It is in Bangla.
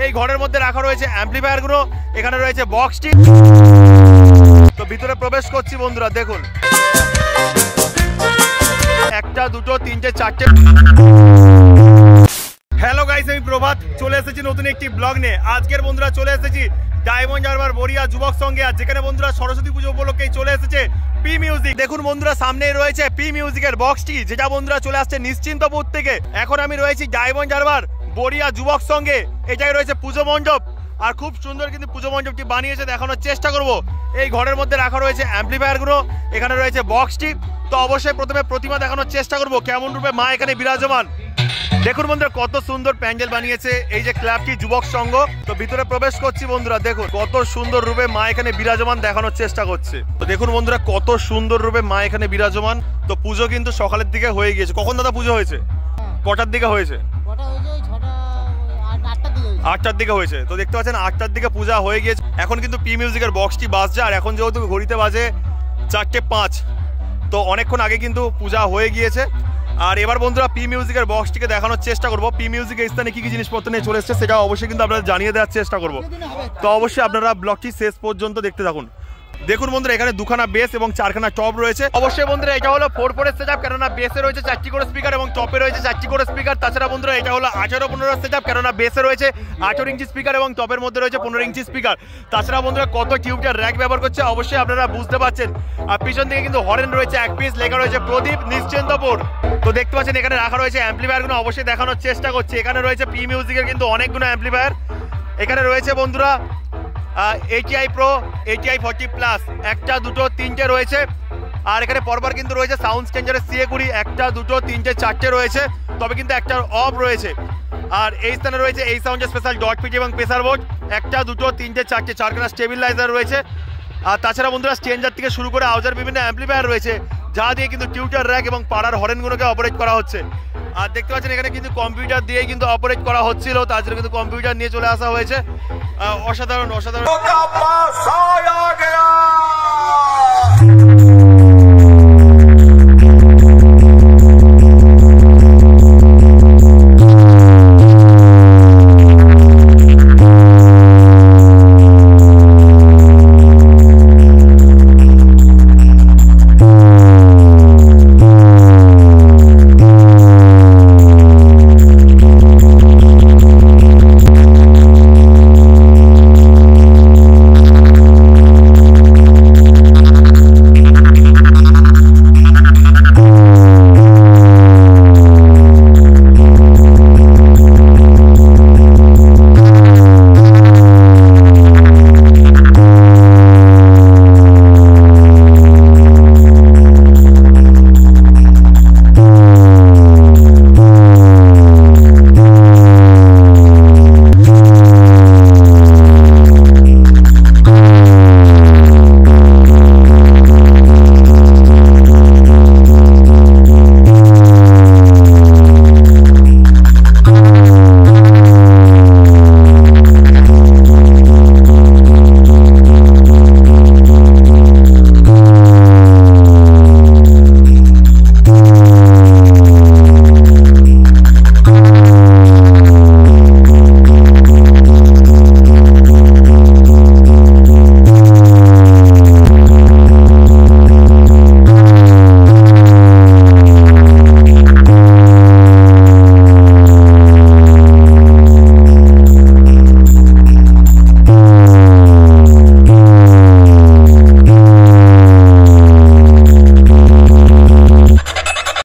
এই ঘরের মধ্যে রাখা রয়েছে অ্যাম্পলিফায়ার গুলো, এখানে রয়েছে বক্সটি। তো ভিতরে প্রবেশ করছি বন্ধুরা, দেখুন একটা দুটো তিনটে চারটে। হ্যালো গাইস, আমি প্রভাত চলে এসেছি নতুন একটি ব্লগ নিয়ে। আজকের বন্ধুরা চলে এসেছি ডায়মন্ড হারবার বড়িয়া যুবক সঙ্গে, আর যেখানে বন্ধুরা সরস্বতী পুজো উপলক্ষে চলে এসেছে পি মিউজিক। দেখুন বন্ধুরা, সামনেই রয়েছে পি মিউজিকের বক্সটি, যেটা বন্ধুরা চলে আসছে নিশ্চিন্তপুর থেকে। এখন আমি রয়েছি ডায়মন্ড হারবার বড়িয়া যুবক সঙ্গে, এটাই রয়েছে পুজো মণ্ডপ। আর খুব সুন্দর কিন্তু পুজো মণ্ডপটি বানিয়েছে, দেখানোর চেষ্টা করব। এই ঘরের মধ্যে রাখা রয়েছে অ্যাম্পলিফায়ার গুলো, এখানে রয়েছে বক্সটি। তো অবশ্যই প্রথমে প্রতিমা দেখানোর চেষ্টা করব, কেমন রূপে মা এখানে বিরাজমান। দেখুন বন্ধুরা, কত সুন্দর প্যান্ডেল বানিয়েছে এই যে ক্লাবটি যুবক সংঘ। তো ভিতরে প্রবেশ করছি বন্ধুরা, দেখুন কত সুন্দর রূপে মা এখানে বিরাজমান দেখানোর চেষ্টা করছে। তো দেখুন বন্ধুরা, কত সুন্দর রূপে মা এখানে বিরাজমান। তো পুজো কিন্তু সকালের দিকে হয়ে গিয়েছে। কখন দাদা পুজো হয়েছে? কটার দিকে হয়েছে? 8টার দিকে হয়েছে। তো দেখতে পাচ্ছেন 8টার দিকে পূজা হয়ে গিয়েছে। এখন কিন্তু পি মিউজিকের বক্সটি বাজছে, আর এখন যেহেতু ঘড়িতে বাজে 4:05, তো অনেকক্ষণ আগে কিন্তু পূজা হয়ে গিয়েছে। আর এবার বন্ধুরা পি মিউজিকের বক্সটিকে দেখানোর চেষ্টা করবো। পি মিউজিকের স্থানে কি কি জিনিসপত্র নিয়ে চলে এসেছে সেটা অবশ্যই কিন্তু আপনারা জানিয়ে দেওয়ার চেষ্টা করবো। তো অবশ্যই আপনারা ব্লগটি শেষ পর্যন্ত দেখতে থাকুন। দেখুন বন্ধুরা, এখানে 2খানা বেস এবং 4খানা টপ রয়েছে। অবশ্যই বন্ধুরা এটা হলো 4/4 সেটআপ, কেননা বেসে রয়েছে 4টি করে স্পিকার এবং টপে রয়েছে 4টি করে স্পিকার। তাছাড়া বন্ধুরা এটা হলো 18/15 সেটআপ, কেননা বেসে রয়েছে 18 ইঞ্চি স্পিকার এবং টপের মধ্যে রয়েছে 15 ইঞ্চি স্পিকার। তাছাড়া বন্ধুরা কত টিউবটার র্যাক ব্যবহার করছে অবশ্যই আপনারা বুঝতে পারছেন। আর পিছন দিকে কিন্তু হরেন রয়েছে 1 পিস, লেখা রয়েছে প্রদীপ নিশ্চিন্তপুর। তো দেখতে পাচ্ছেন এখানে রাখা রয়েছে অ্যাম্পলিফায়ার গুলো, অবশ্যই দেখানোর চেষ্টা করছি। এখানে রয়েছে পি মিউজিকের কিন্তু অনেকগুলো অ্যাম্পলিফায়ার। এখানে রয়েছে বন্ধুরা ATI Pro, ATI 40+, 1টা 2টো 3টে রয়েছে। আর এখানে পরপর কিন্তু রয়েছে সাউন্ড চেঞ্জারের CA20, 1টা 2টো 3টে 4টে রয়েছে, তবে কিন্তু একটা অফ রয়েছে। আর এই স্থানে রয়েছে এই সাউন্ডের স্পেশাল ডট পিটি এবং প্রেসার বোর্ড, 1টা 2টো 3টে 4টে, 4খানা স্টেবিলাইজার রয়েছে। আর তাছাড়া বন্ধুরা স্টেঞ্জার থেকে শুরু করে আউজার বিভিন্ন অ্যাম্পলিফায়ার রয়েছে, যা দিয়ে কিন্তু টিউটার র্যাক এবং পাড়ার হরেনগুলোকে অপারেট করা হচ্ছে। আর দেখতে পাচ্ছেন এখানে কিন্তু কম্পিউটার দিয়ে কিন্তু অপারেট করা হচ্ছিল, তার জন্য কিন্তু কম্পিউটার নিয়ে চলে আসা হয়েছে। অসাধারণ অসাধারণ।